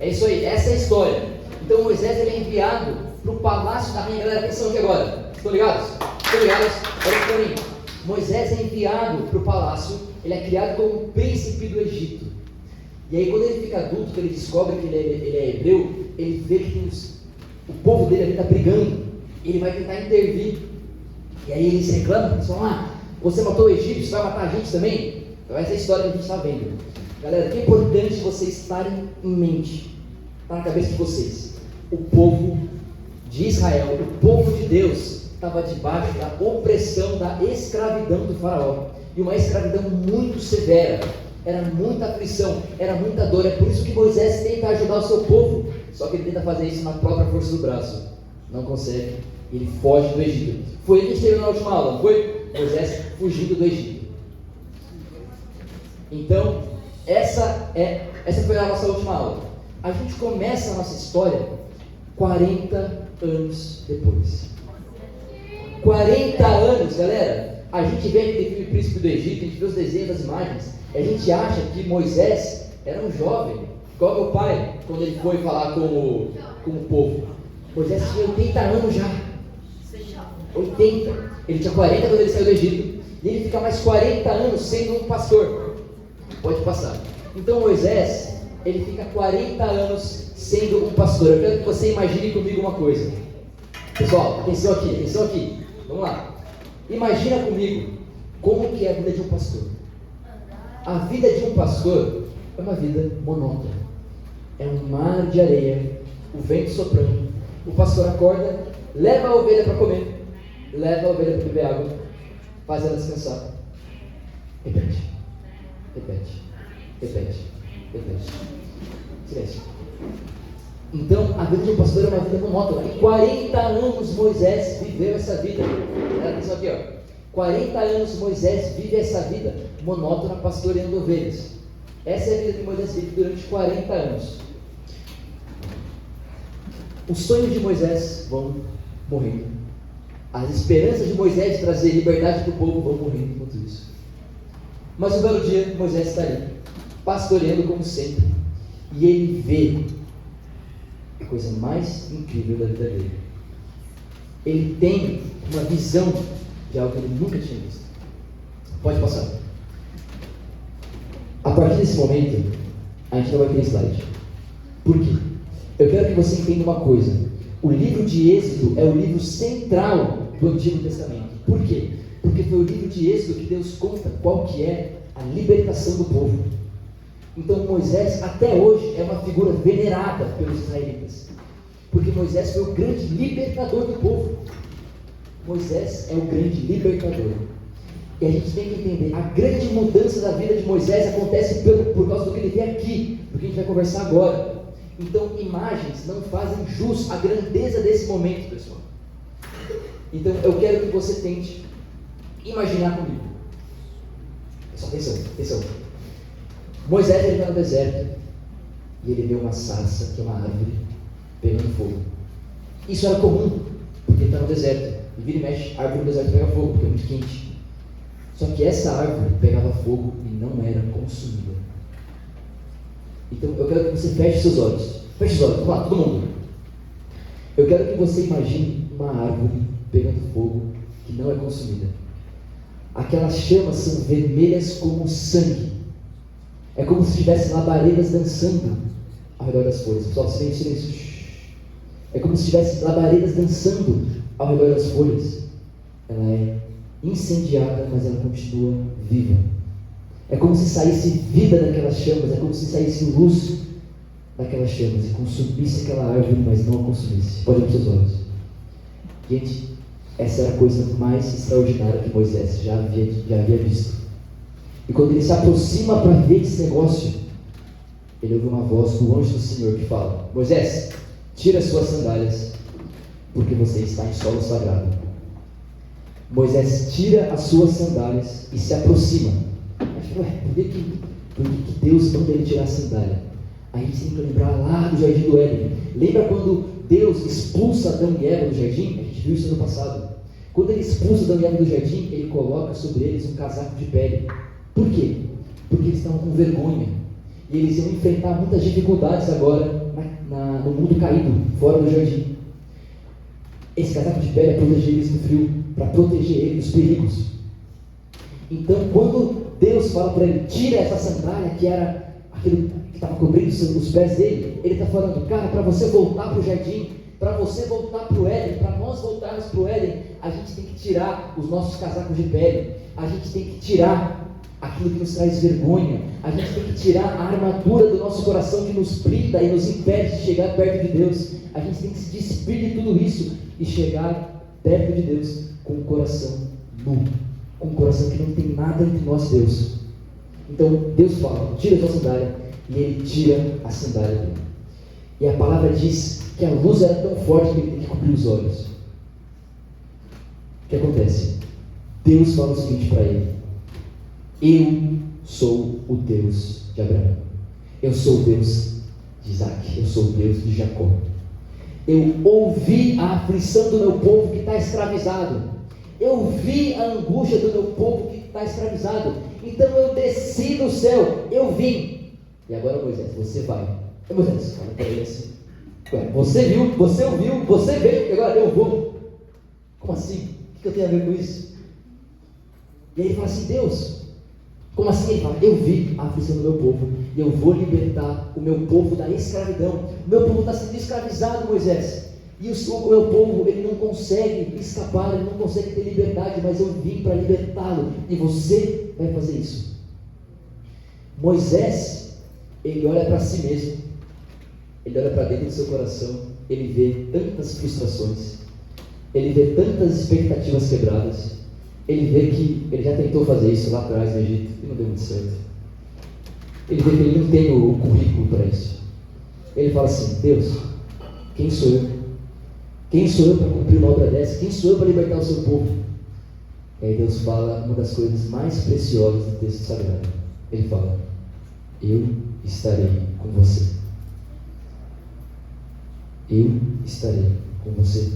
É isso aí, essa é a história. Então Moisés ele é enviado para o palácio da rainha. Galera, atenção aqui agora. Estão ligados? Estão ligados? Olha aqui para mim. Moisés é enviado para o palácio. Ele é criado como príncipe do Egito. E aí quando ele fica adulto, que ele descobre que ele é hebreu, ele vê que o povo dele ali está brigando. Ele vai tentar intervir. E aí eles reclamam, eles falam, você matou o Egito, você vai matar a gente também? Então essa é a história que a gente está vendo. Galera, o que é importante vocês estarem em mente, está na cabeça de vocês. O povo de Israel, o povo de Deus, estava debaixo da opressão, da escravidão do faraó. E uma escravidão muito severa. Era muita aflição, era muita dor. É por isso que Moisés tenta ajudar o seu povo. Só que ele tenta fazer isso na própria força do braço. Não consegue. Ele foge do Egito. Foi ele que esteve na última aula, não foi? Moisés fugindo do Egito. Então, essa foi a nossa última aula. A gente começa a nossa história 40 anos depois. 40 anos, galera. A gente vê aquele filme Príncipe do Egito, a gente vê os desenhos, as imagens, e a gente acha que Moisés era um jovem, igual meu pai, quando ele foi falar com o povo. Moisés tinha 80 anos já. 80. Ele tinha 40 quando ele saiu do Egito, e ele fica mais 40 anos sendo um pastor. Pode passar. Então Moisés, ele fica 40 anos sendo um pastor. Eu quero que você imagine comigo uma coisa. Pessoal, atenção aqui. Vamos lá. Imagina comigo como que é a vida de um pastor. A vida de um pastor é uma vida monótona. É um mar de areia, o vento soprando. O pastor acorda, leva a ovelha para comer, leva a ovelha para beber água, faz ela descansar. Repete. Silêncio. Então, a vida de um pastor é uma vida monótona. E 40 anos Moisés viveu essa vida. Atenção aqui, 40 anos Moisés vive essa vida monótona, pastoreando ovelhas. Essa é a vida que Moisés vive durante 40 anos. Os sonhos de Moisés vão morrendo. As esperanças de Moisés de trazer liberdade para o povo vão morrendo enquanto isso. Mas um belo dia, Moisés está ali, pastoreando como sempre. E ele vê a coisa mais incrível da vida dele. Ele tem uma visão de algo que ele nunca tinha visto. Pode passar. A partir desse momento, a gente não vai ter slide. Por quê? Eu quero que você entenda uma coisa. O livro de Êxodo é o livro central do Antigo Testamento. Por quê? Porque foi o livro de Êxodo que Deus conta qual que é a libertação do povo. Então Moisés até hoje é uma figura venerada pelos israelitas, porque Moisés foi o grande libertador do povo. Moisés é o grande libertador. E a gente tem que entender, a grande mudança da vida de Moisés acontece por causa do que ele vê aqui, do que a gente vai conversar agora. Então imagens não fazem jus à grandeza desse momento, pessoal. Então eu quero que você tente imaginar comigo. Atenção. Moisés está no deserto e ele vê uma sarça, que é uma árvore, pegando fogo. Isso era comum, porque ele está no deserto. E vira e mexe, a árvore no deserto pega fogo, porque é muito quente. Só que essa árvore pegava fogo e não era consumida. Então eu quero que você feche seus olhos. Feche os olhos, vamos lá, todo mundo. Eu quero que você imagine uma árvore pegando fogo que não é consumida. Aquelas chamas são vermelhas como sangue. É como se tivesse labaredas dançando ao redor das folhas. Pessoal, silêncio. É como se tivesse labaredas dançando ao redor das folhas. Ela é incendiada, mas ela continua viva. É como se saísse vida daquelas chamas, é como se saísse luz daquelas chamas e consumisse aquela árvore, mas não a consumisse. Pode abrir seus olhos. Gente, essa era a coisa mais extraordinária que Moisés já havia visto. E quando ele se aproxima para ver esse negócio, ele ouve uma voz do anjo do Senhor que fala: Moisés, tira as suas sandálias, porque você está em solo sagrado. Moisés tira as suas sandálias e se aproxima. Por que Deus manda ele tirar a sandália? A gente tem que lembrar lá do Jardim do Éden. Lembra quando Deus expulsa Adão e Eva do jardim? A gente viu isso no passado. Quando ele expulsa Adão e Eva do jardim, ele coloca sobre eles um casaco de pele. Por quê? Porque eles estavam com vergonha. E eles iam enfrentar muitas dificuldades agora no mundo caído, fora do jardim. Esse casaco de pele é proteger eles do frio, para proteger eles dos perigos. Então, quando Deus fala para ele, tira essa sandália, que era aquilo que estava cobrindo os pés dele, ele está falando, cara, para você voltar para o jardim, para você voltar para o Éden, para nós voltarmos para o Éden, a gente tem que tirar os nossos casacos de pele, a gente tem que tirar aquilo que nos traz vergonha, a gente tem que tirar a armadura do nosso coração que nos blinda e nos impede de chegar perto de Deus. A gente tem que se despir de tudo isso e chegar perto de Deus com o coração nu, com um coração que não tem nada entre nós e Deus. Então Deus fala, tira a sua sandália, e ele tira a sandália dele. E a palavra diz que a luz era tão forte que ele tem que cobrir os olhos. O que acontece? Deus fala o seguinte para ele: eu sou o Deus de Abraão, eu sou o Deus de Isaac, eu sou o Deus de Jacó. Eu ouvi a aflição do meu povo que está escravizado, eu vi a angústia do meu povo que está escravizado, então eu desci do céu, eu vim. E agora, Moisés, você vai. Moisés, fala para ele assim: você viu, você ouviu, você veio, e agora eu vou. Como assim? O que eu tenho a ver com isso? E aí ele fala assim: Deus, como assim? Ele fala: eu vi a aflição do meu povo, e eu vou libertar o meu povo da escravidão. O meu povo está sendo escravizado, Moisés, e o meu povo, ele não consegue escapar, ele não consegue ter liberdade, mas eu vim para libertá-lo, e você vai fazer isso. Moisés, ele olha para si mesmo, ele olha para dentro do seu coração, ele vê tantas frustrações, ele vê tantas expectativas quebradas, ele vê que ele já tentou fazer isso lá atrás no Egito e não deu muito certo. Ele vê que ele não tem o currículo para isso. Ele fala assim: Deus, quem sou eu? Quem sou eu para cumprir uma obra dessa? Quem sou eu para libertar o seu povo? E aí Deus fala uma das coisas mais preciosas do texto sagrado. Ele fala: eu estarei com você. Eu estarei com você.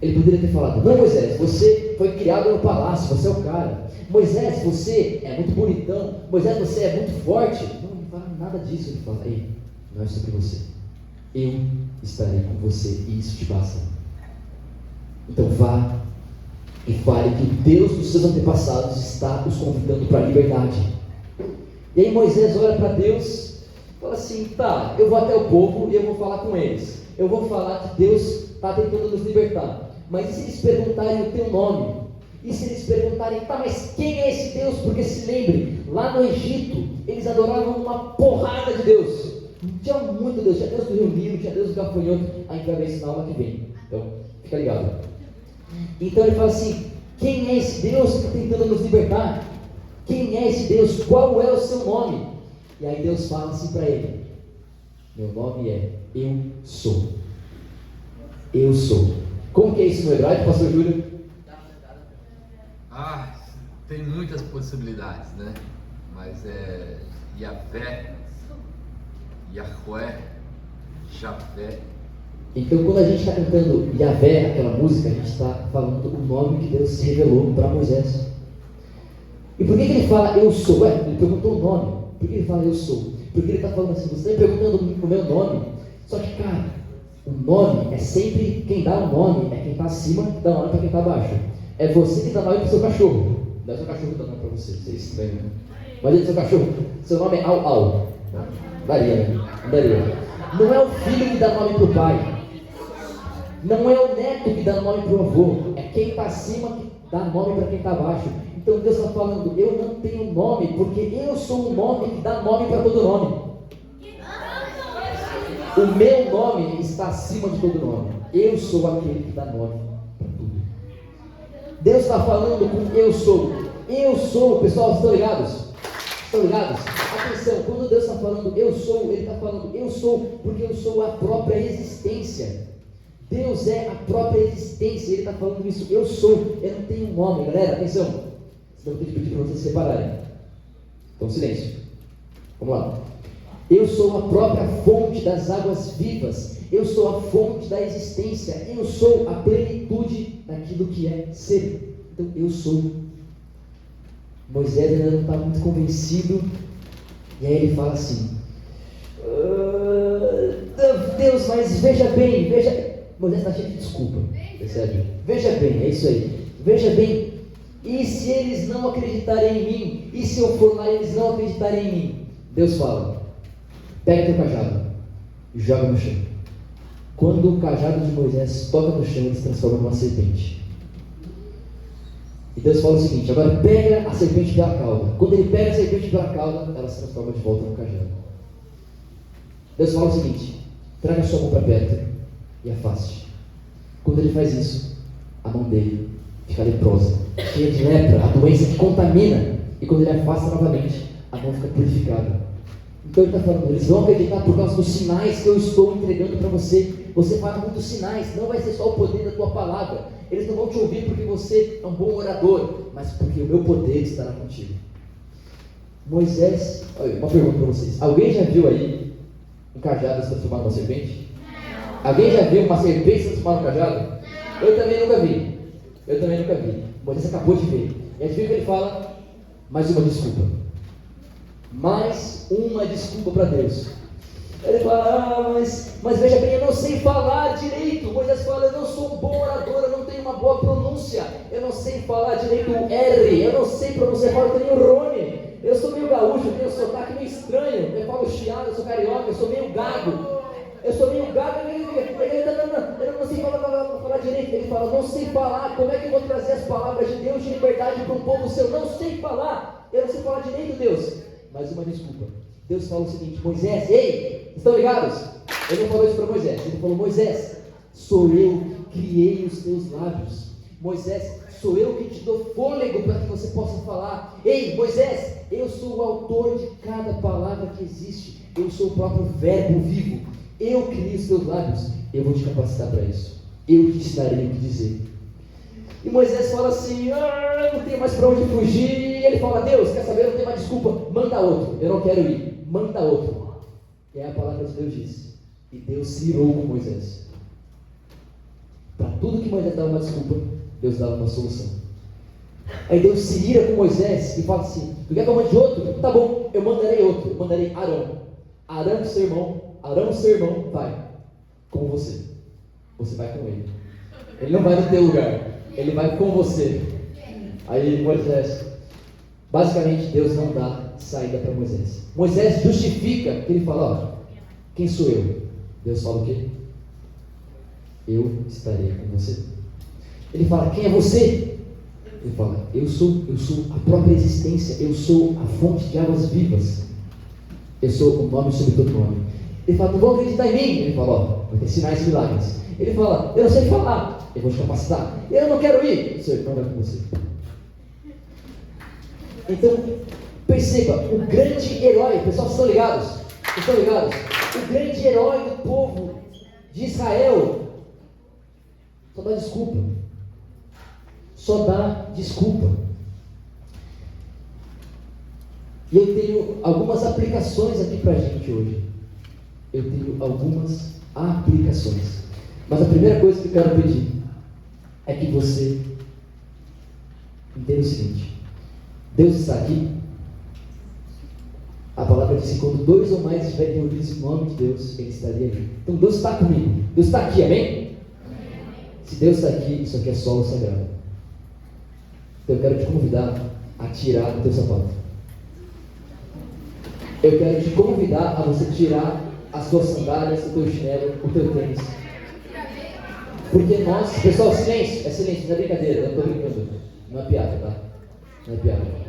Ele poderia ter falado: não, Moisés, você foi criado no palácio, você é o cara. Moisés, você é muito bonitão. Moisés, você é muito forte. Não, ele fala nada disso. Ele fala: ei, não é sobre você. Eu estarei com você e isso te basta. Então vá e fale que o Deus dos seus antepassados está os convidando para a liberdade. E aí Moisés olha para Deus e fala assim: tá, eu vou até o povo e eu vou falar com eles. Eu vou falar que Deus está tentando nos libertar. Mas e se eles perguntarem o teu nome? E se eles perguntarem: tá, mas quem é esse Deus? Porque se lembre, lá no Egito, eles adoravam uma porrada de Deus. Tinha muito Deus, tinha Deus do Rio Nilo, tinha Deus do gafanhoto. A gente vai ver isso na aula que vem. Então, fica ligado. Então ele fala assim: quem é esse Deus que está tentando nos libertar? Quem é esse Deus? Qual é o seu nome? E aí Deus fala assim para ele: meu nome é Eu Sou. Eu Sou. Como que é isso no hebraico, pastor Júlio? Tem muitas possibilidades, né? Mas é Yavé, Yahweh, Javé. Então quando a gente está cantando Yavé, aquela música, a gente está falando o nome que Deus se revelou para Moisés. E por que ele fala Eu Sou? Ele perguntou o nome. Por que ele fala Eu Sou? Porque ele está falando assim: você está perguntando o meu nome. Só que, cara, o nome é sempre, quem dá o nome é quem está acima, que dá o nome para quem está abaixo. É você que dá o nome para o seu cachorro. Não é o seu cachorro que dá o nome para você, isso é estranho, né? Mas é seu cachorro, seu nome é Au. Daria, né? Daria. Não é o filho que dá nome para o pai. Não é o neto que dá nome para o avô. É quem está acima que dá nome para quem está abaixo. Então Deus está falando: eu não tenho nome, porque eu sou o nome que dá nome para todo nome. O meu nome está acima de todo nome. Eu sou aquele que dá nome para tudo. Deus está falando com Eu Sou. Eu sou, pessoal, estão ligados? Estão ligados? Atenção, quando Deus está falando Eu Sou, Ele está falando Eu Sou, porque eu sou a própria existência. Deus é a própria existência. Ele está falando isso: eu sou, eu não tenho um nome. Galera, atenção, senão eu vou pedir para vocês se separarem. Então, silêncio. Vamos lá. Eu sou a própria fonte das águas vivas. Eu sou a fonte da existência. Eu sou a plenitude daquilo que é ser. Então, eu sou. Moisés ainda não está muito convencido. E aí ele fala assim: Deus, mas veja bem, Moisés está cheio de desculpa, percebe? Veja bem, é isso aí. Veja bem, e se eles não acreditarem em mim? E se eu for lá e eles não acreditarem em mim? Deus fala, pega teu cajado e joga no chão. Quando o cajado de Moisés toca no chão, ele se transforma numa serpente. E Deus fala o seguinte, agora pega a serpente pela cauda. Quando ele pega a serpente pela cauda, ela se transforma de volta no cajado. Deus fala o seguinte, traga sua mão para perto e afaste. Quando ele faz isso, a mão dele fica leprosa, cheia de lepra, a doença que contamina. E quando ele afasta novamente, a mão fica purificada. Então ele está falando, eles vão acreditar por causa dos sinais que eu estou entregando para você. Você fala muitos sinais, não vai ser só o poder da tua palavra. Eles não vão te ouvir porque você é um bom orador, mas porque o meu poder estará contigo. Moisés, olha, uma pergunta para vocês. Alguém já viu aí um cajado se transformar numa serpente? Alguém já viu uma serpente se transformar num cajado? Eu também nunca vi. Moisés acabou de ver. E adivinha o que ele fala? Mais uma desculpa. Mais uma desculpa para Deus. Ele fala, mas veja bem, eu não sei falar direito. Moisés fala, eu não sou um bom orador, eu não tenho uma boa pronúncia, eu não sei falar direito o R, eu não sei pronunciar, eu tenho Rony, eu sou meio gaúcho, eu tenho um sotaque meio estranho, eu falo chiado, eu sou carioca, eu sou meio gago, eu não sei falar direito. Ele fala, não sei falar, como é que eu vou trazer as palavras de Deus de liberdade para um povo seu? Não sei falar, eu não sei falar direito, Deus. Mais uma desculpa. Deus fala o seguinte, Moisés, ei, estão ligados? Ele não falou isso para Moisés, ele falou, Moisés, sou eu que criei os teus lábios. Moisés, sou eu que te dou fôlego para que você possa falar. Ei, Moisés, eu sou o autor de cada palavra que existe. Eu sou o próprio verbo vivo. Eu criei os teus lábios. Eu vou te capacitar para isso. Eu te ensinarei o que dizer. E Moisés fala assim, não tenho mais para onde fugir. E ele fala, Deus, quer saber, eu não tenho mais desculpa. Manda outro, eu não quero ir. Manda outro. E aí a palavra de Deus diz, e Deus se irou com Moisés. Para tudo que Moisés dava uma desculpa, Deus dava uma solução. Aí Deus se ira com Moisés e fala assim, tu quer que eu mande outro? Tá bom, eu mandarei outro. Eu mandarei Arão. Arão, seu irmão, vai com você. Você vai com ele. Ele não vai no teu lugar. Ele vai com você. Aí Moisés, basicamente Deus não dá saída para Moisés. Moisés justifica, que ele fala, ó, quem sou eu? Deus fala o quê? Eu estarei com você. Ele fala, quem é você? Ele fala, eu sou a própria existência, eu sou a fonte de águas vivas. Eu sou o nome sobre todo nome. Ele fala, não vão acreditar em mim? Ele fala, ó, vai ter sinais e milagres. Ele fala, eu não sei falar, eu vou te capacitar. Eu não quero ir, o seu irmão vai com você. Então, perceba, o grande herói, pessoal, vocês estão ligados? O grande herói do povo de Israel só dá desculpa. E eu tenho algumas aplicações aqui pra gente hoje. Mas a primeira coisa que eu quero pedir é que você entenda o seguinte: Deus está aqui. A palavra diz que quando 2 ou mais estiverem reunidos em nome de Deus, Ele estaria ali. Então Deus está comigo. Deus está aqui, amém? Se Deus está aqui, isso aqui é solo sagrado. Então eu quero te convidar a tirar o teu sapato. Eu quero te convidar a você tirar as tuas sandálias, o teu chinelo, o teu tênis. Porque nós, pessoal, silêncio, não é brincadeira, eu não estou brincando. Não é piada, tá? Não é piada.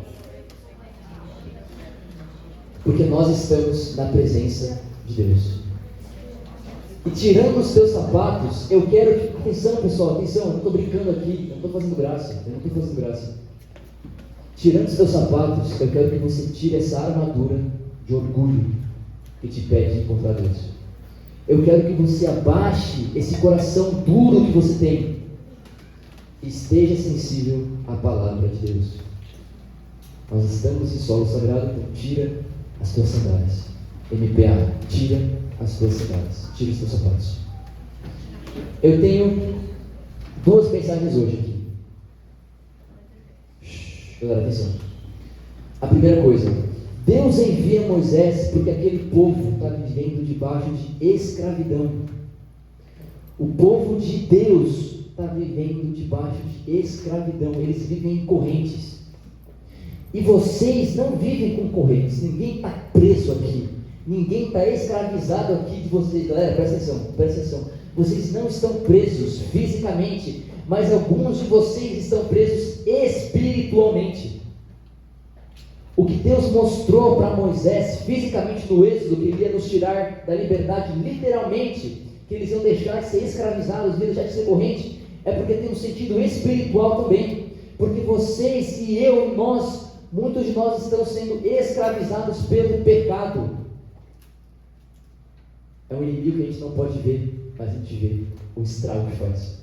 Porque nós estamos na presença de Deus. E tirando os teus sapatos, eu quero que... Atenção, pessoal, atenção, eu não estou brincando aqui, eu não estou fazendo graça. Tirando os teus sapatos, eu quero que você tire essa armadura de orgulho que te pede encontrar Deus. Eu quero que você abaixe esse coração duro que você tem e esteja sensível à palavra de Deus. Nós estamos em solo sagrado, então tira as tuas sandálias. MPA, tira as tuas sandálias, tira os teus sapatos. Eu tenho 2 mensagens hoje aqui. Galera, atenção. A primeira coisa, Deus envia Moisés porque aquele povo está vivendo debaixo de escravidão. O povo de Deus está vivendo debaixo de escravidão. Eles vivem em correntes. E vocês não vivem com correntes. Ninguém está preso aqui. Ninguém está escravizado aqui de vocês. Galera, presta atenção, presta atenção. Vocês não estão presos fisicamente, mas alguns de vocês estão presos espiritualmente. O que Deus mostrou para Moisés fisicamente no Êxodo, que ele ia nos tirar da liberdade literalmente, que eles iam deixar de ser escravizados, iam deixar de ser corrente, é porque tem um sentido espiritual também. Porque vocês e eu, nós, muitos de nós estamos sendo escravizados pelo pecado. É um inimigo que a gente não pode ver, mas a gente vê o estrago que faz.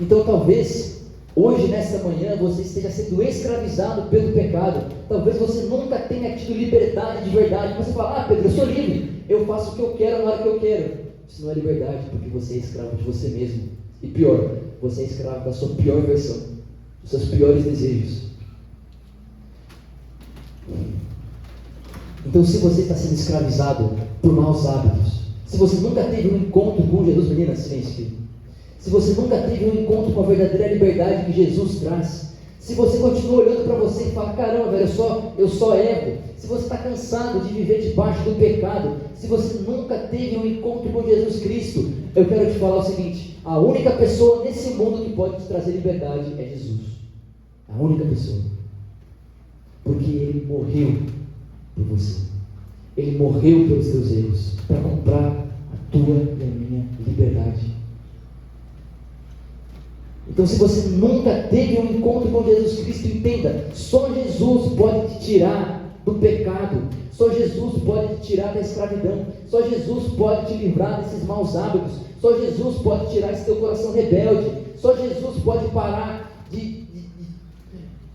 Então talvez hoje, nesta manhã, você esteja sendo escravizado pelo pecado. Talvez você nunca tenha tido liberdade de verdade. Você fala, Pedro, eu sou livre, eu faço o que eu quero na hora que eu quero. Isso não é liberdade, porque você é escravo de você mesmo. E pior, você é escravo da sua pior versão, dos seus piores desejos. Então, se você está sendo escravizado por maus hábitos, se você nunca teve um encontro com Jesus, meninas, silêncio, se você nunca teve um encontro com a verdadeira liberdade que Jesus traz, se você continua olhando para você e fala, caramba, velho, eu só erro, se você está cansado de viver debaixo do pecado, se você nunca teve um encontro com Jesus Cristo, eu quero te falar o seguinte: a única pessoa nesse mundo que pode te trazer liberdade é Jesus. A única pessoa. Porque Ele morreu por você. Ele morreu pelos teus erros, para comprar a tua e a minha liberdade. Então, se você nunca teve um encontro com Jesus Cristo, entenda, só Jesus pode te tirar do pecado, só Jesus pode te tirar da escravidão, só Jesus pode te livrar desses maus hábitos, só Jesus pode tirar esse teu coração rebelde, só Jesus pode parar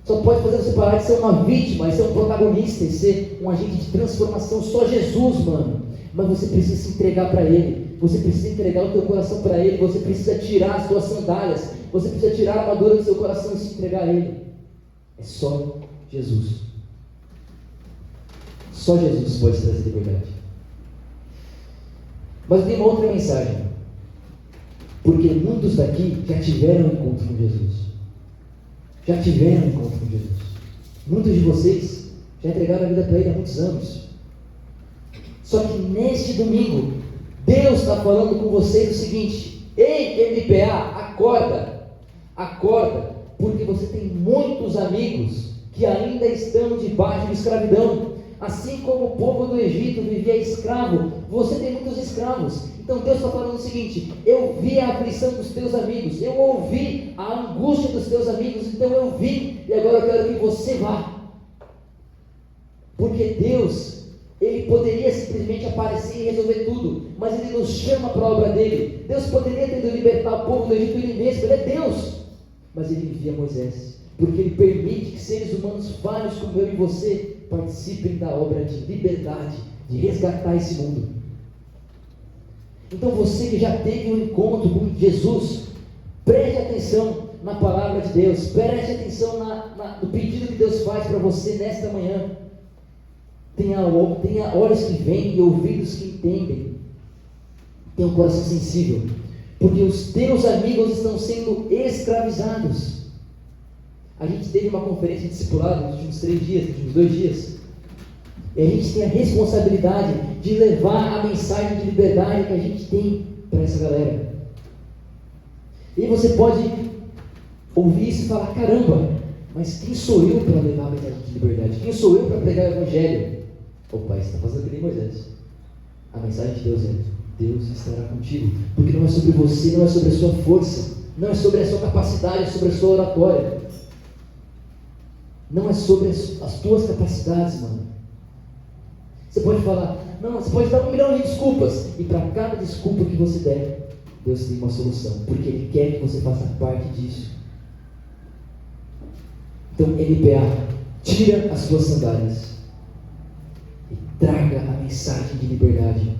só pode fazer você parar de ser uma vítima e ser um protagonista e ser um agente de transformação. Só Jesus, mano. Mas você precisa se entregar para Ele. Você precisa entregar o teu coração para Ele. Você precisa tirar as tuas sandálias. Você precisa tirar a armadura do seu coração e se entregar a Ele. É só Jesus. Só Jesus pode trazer liberdade. Mas tem uma outra mensagem. Porque muitos daqui já tiveram um encontro com Jesus. Já tiveram um encontro com Jesus. Muitos de vocês já entregaram a vida para Ele há muitos anos. Só que neste domingo, Deus está falando com vocês o seguinte: ei, MPA, acorda, acorda, porque você tem muitos amigos que ainda estão debaixo de escravidão. Assim como o povo do Egito vivia escravo, você tem muitos escravos. Então Deus está falando o seguinte: eu vi a aflição dos teus amigos, eu ouvi a angústia dos teus amigos, então eu vi, e agora eu quero que você vá. Porque Deus, Ele poderia simplesmente aparecer e resolver tudo, mas Ele nos chama para a obra dEle. Deus poderia ter ido libertar o povo do Egito Ele mesmo, Ele é Deus, mas Ele envia Moisés, porque Ele permite que seres humanos falhos como eu e você participem da obra de liberdade, de resgatar esse mundo. Então você que já teve um encontro com Jesus, preste atenção na palavra de Deus, preste atenção no pedido que Deus faz para você nesta manhã. Tenha olhos que veem e ouvidos que entendem. Tenha um coração sensível, porque os teus amigos estão sendo escravizados. A gente teve uma conferência de discipulado nos últimos 3 dias, nos últimos 2 dias. E a gente tem a responsabilidade de levar a mensagem de liberdade que a gente tem para essa galera. E você pode ouvir isso e falar: caramba, mas quem sou eu para levar a mensagem de liberdade? Quem sou eu para pregar o Evangelho? Opa, você está fazendo que nem Moisés. A mensagem de Deus é: Deus estará contigo. Porque não é sobre você, não é sobre a sua força, não é sobre a sua capacidade, é sobre a sua oratória. Não é sobre as tuas capacidades, mano. Você pode falar, não, você pode dar 1 milhão de desculpas, e para cada desculpa que você der, Deus tem uma solução, porque Ele quer que você faça parte disso. Então, MPA, tira as suas sandálias e traga a mensagem de liberdade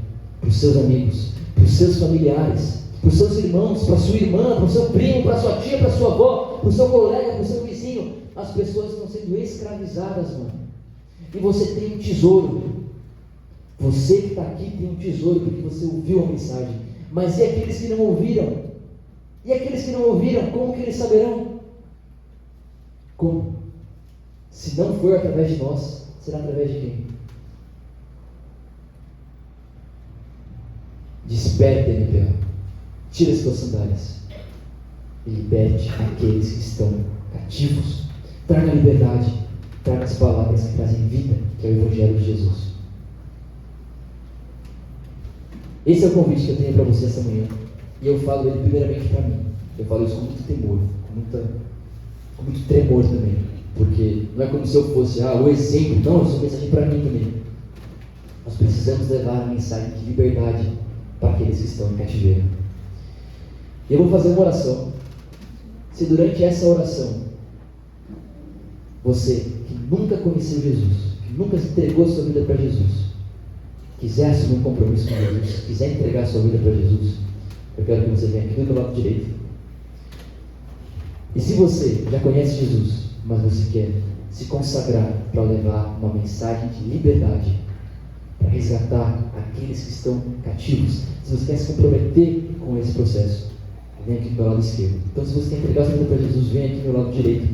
para os seus amigos, para os seus familiares, para os seus irmãos, para a sua irmã, para o seu primo, para a sua tia, para a sua avó, para o seu colega, para o seu vizinho. As pessoas estão sendo escravizadas, mano. E você tem um tesouro. Você que está aqui tem um tesouro porque você ouviu a mensagem. Mas e aqueles que não ouviram? E aqueles que não ouviram, como que eles saberão? Como? Se não for através de nós, será através de quem? Desperta, MPA. Tira as tuas sandálias e liberte aqueles que estão cativos. Traga liberdade, traga as palavras que trazem vida, que é o Evangelho de Jesus. Esse é o convite que eu tenho para você essa manhã. E eu falo ele primeiramente para mim. Eu falo isso com muito temor, com muito tremor também. Porque não é como se eu fosse o exemplo. Não, isso é uma mensagem para mim também. Nós precisamos levar a mensagem de liberdade para aqueles que estão em cativeiro. E eu vou fazer uma oração. Se durante essa oração, você que nunca conheceu Jesus, que nunca entregou sua vida para Jesus, quiser assumir um compromisso com Jesus, quiser entregar sua vida para Jesus, eu quero que você venha aqui do meu lado direito. E se você já conhece Jesus, mas você quer se consagrar para levar uma mensagem de liberdade, para resgatar aqueles que estão cativos, se você quer se comprometer com esse processo, vem aqui do meu lado esquerdo. Então, se você quer entregar sua vida para Jesus, vem aqui do meu lado direito.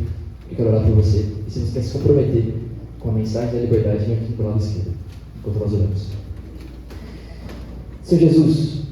Eu quero orar por você. E se você quer se comprometer com a mensagem da liberdade, vem aqui do meu lado esquerdo, enquanto nós oramos. Senhor Jesus,